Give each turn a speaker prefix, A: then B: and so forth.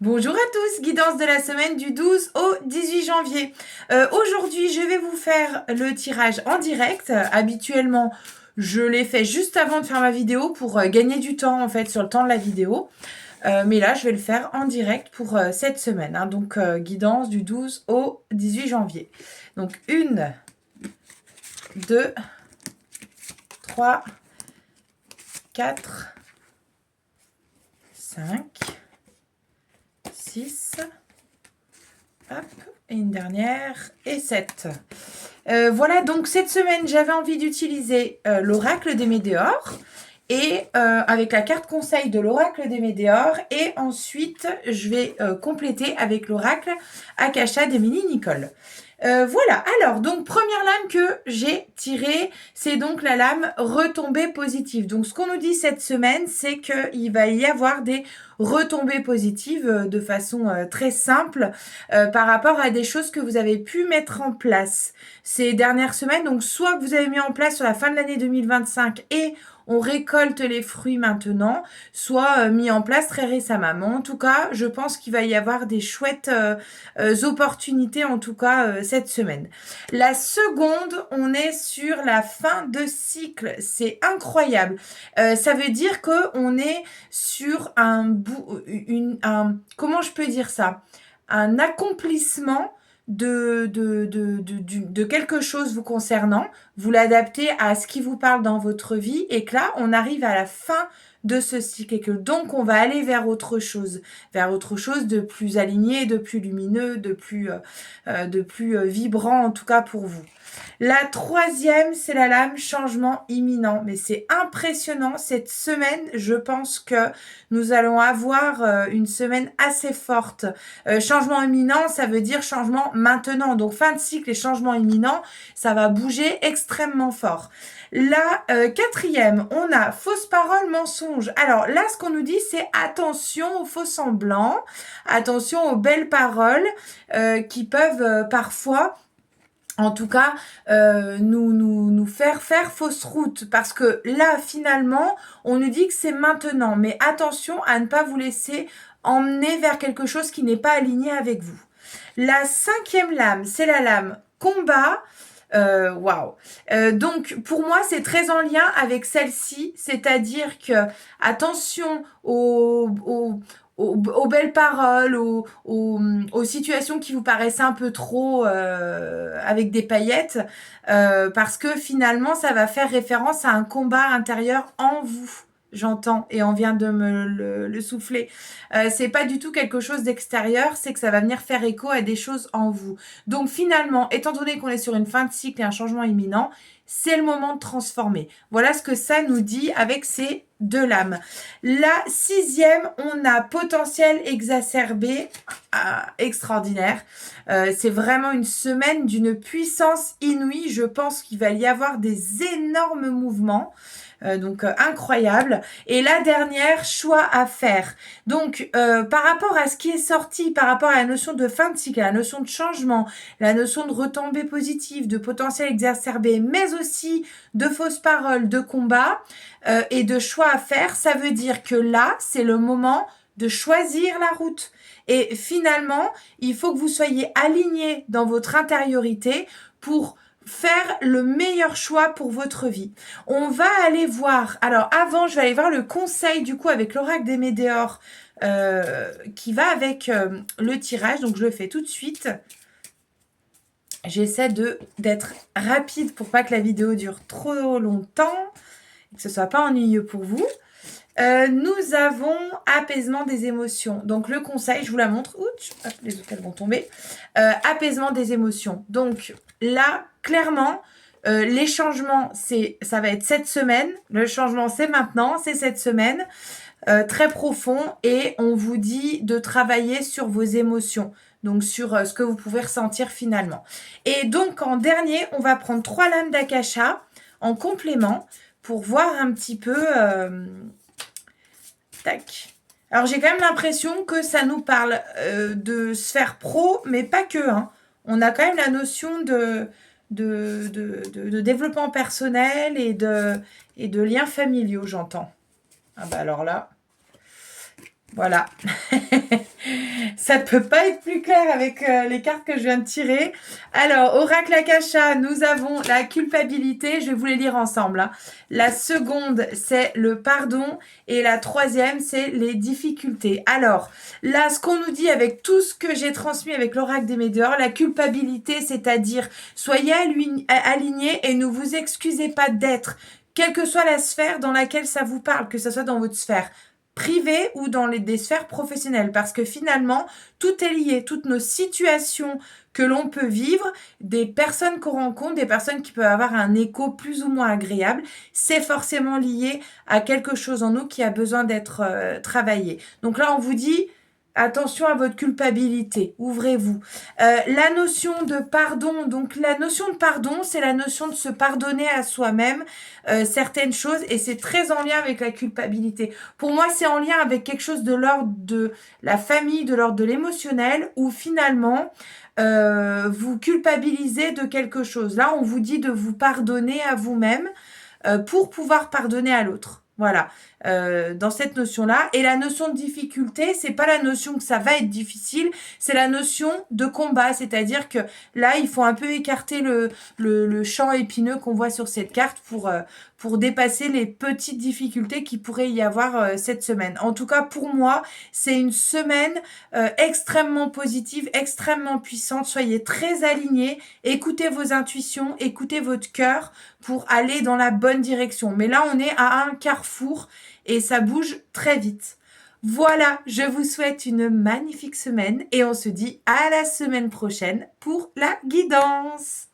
A: Bonjour à tous, guidance de la semaine du 12 au 18 janvier. Aujourd'hui, je vais vous faire le tirage en direct. Habituellement, je l'ai fait juste avant de faire ma vidéo pour gagner du temps en fait sur le temps de la vidéo. Mais là, je vais le faire en direct pour cette semaine. Donc, guidance du 12 au 18 janvier. Donc, 1, 2, 3, 4, 5, 6, hop, et une dernière, et 7. Voilà, donc cette semaine, j'avais envie d'utiliser l'oracle des Médéors et avec la carte conseil de l'oracle des Médéors. Et ensuite, je vais compléter avec l'oracle Akasha d'Émilie Nicole. Voilà, alors, donc, première lame que j'ai tirée, c'est donc la lame retombée positive. Donc, ce qu'on nous dit cette semaine, c'est qu'il va y avoir des retombées positives de façon très simple par rapport à des choses que vous avez pu mettre en place ces dernières semaines. Donc, soit que vous avez mis en place sur la fin de l'année 2025 et on récolte les fruits maintenant, soit mis en place très récemment. Mais en tout cas, je pense qu'il va y avoir des chouettes opportunités, en tout cas, cette semaine. La seconde, on est sur la fin de cycle. C'est incroyable. Ça veut dire qu'on est sur comment je peux dire ça? Un accomplissement de quelque chose vous concernant, vous l'adaptez à ce qui vous parle dans votre vie et que là, on arrive à la fin de ce cycle et que donc on va aller vers autre chose de plus aligné, de plus lumineux, de plus vibrant en tout cas pour vous. La troisième, c'est la lame changement imminent. Mais c'est impressionnant. Cette semaine, je pense que nous allons avoir une semaine assez forte. Changement imminent, ça veut dire changement maintenant. Donc fin de cycle et changement imminent, ça va bouger extrêmement fort. La quatrième, on a fausse parole, mensonge. Alors là, ce qu'on nous dit, c'est attention aux faux semblants, attention aux belles paroles qui peuvent parfois en tout cas, nous faire fausse route. Parce que là, finalement, on nous dit que c'est maintenant. Mais attention à ne pas vous laisser emmener vers quelque chose qui n'est pas aligné avec vous. La cinquième lame, c'est la lame combat. Waouh. Donc, pour moi, c'est très en lien avec celle-ci. C'est-à-dire que, attention aux belles paroles, aux situations qui vous paraissent un peu trop avec des paillettes, parce que finalement, ça va faire référence à un combat intérieur en vous. J'entends et on vient de me le souffler. C'est pas du tout quelque chose d'extérieur, c'est que ça va venir faire écho à des choses en vous. Donc finalement, étant donné qu'on est sur une fin de cycle et un changement imminent, c'est le moment de transformer. Voilà ce que ça nous dit avec ces deux lames. La sixième, on a potentiel exacerbé, extraordinaire. C'est vraiment une semaine d'une puissance inouïe. Je pense qu'il va y avoir des énormes mouvements. Donc incroyable. Et la dernière, choix à faire. Donc par rapport à ce qui est sorti, par rapport à la notion de fin de cycle, la notion de changement, la notion de retombée positive, de potentiel exacerbé, mais aussi de fausses paroles, de combat et de choix à faire, ça veut dire que là, c'est le moment de choisir la route. Et finalement, il faut que vous soyez aligné dans votre intériorité pour faire le meilleur choix pour votre vie. On va aller voir, alors avant, je vais aller voir le conseil du coup avec l'oracle des Médéors qui va avec le tirage, donc je le fais tout de suite. J'essaie d'être rapide pour pas que la vidéo dure trop longtemps et que ce soit pas ennuyeux pour vous. Nous avons apaisement des émotions. Donc le conseil, je vous la montre. Ouch, hop, les autres elles vont tomber. Apaisement des émotions. Donc là, clairement, les changements, ça va être cette semaine. Le changement, c'est maintenant, c'est cette semaine. Très profond. Et on vous dit de travailler sur vos émotions. Donc sur ce que vous pouvez ressentir finalement. Et donc en dernier, on va prendre 3 lames d'Akasha en complément pour voir un petit peu... Tac. Alors, j'ai quand même l'impression que ça nous parle de sphère pro, mais pas que. Hein. On a quand même la notion de développement personnel et de liens familiaux, j'entends. Ah bah alors là, voilà. Ça peut pas être plus clair avec les cartes que je viens de tirer. Alors, Oracle Akasha, nous avons la culpabilité. Je vais vous les lire ensemble, hein. La seconde, c'est le pardon. Et la troisième, c'est les difficultés. Alors, là, ce qu'on nous dit avec tout ce que j'ai transmis avec l'Oracle des Médiors, la culpabilité, c'est-à-dire, soyez alignés et ne vous excusez pas d'être, quelle que soit la sphère dans laquelle ça vous parle, que ce soit dans votre sphère privée ou dans des sphères professionnelles, parce que finalement, tout est lié, toutes nos situations que l'on peut vivre, des personnes qu'on rencontre, des personnes qui peuvent avoir un écho plus ou moins agréable, c'est forcément lié à quelque chose en nous qui a besoin d'être travaillé. Donc là, on vous dit, attention à votre culpabilité, ouvrez-vous. La notion de pardon, donc la notion de pardon, c'est la notion de se pardonner à soi-même certaines choses et c'est très en lien avec la culpabilité. Pour moi, c'est en lien avec quelque chose de l'ordre de la famille, de l'ordre de l'émotionnel, où finalement, vous culpabilisez de quelque chose. Là, on vous dit de vous pardonner à vous-même pour pouvoir pardonner à l'autre. Voilà, dans cette notion-là. Et la notion de difficulté, c'est pas la notion que ça va être difficile, c'est la notion de combat. C'est-à-dire que là, il faut un peu écarter le champ épineux qu'on voit sur cette carte pour dépasser les petites difficultés qui pourrait y avoir cette semaine. En tout cas, pour moi, c'est une semaine extrêmement positive, extrêmement puissante. Soyez très alignés, écoutez vos intuitions, écoutez votre cœur pour aller dans la bonne direction. Mais là, on est à un carrefour et ça bouge très vite. Voilà, je vous souhaite une magnifique semaine et on se dit à la semaine prochaine pour la guidance.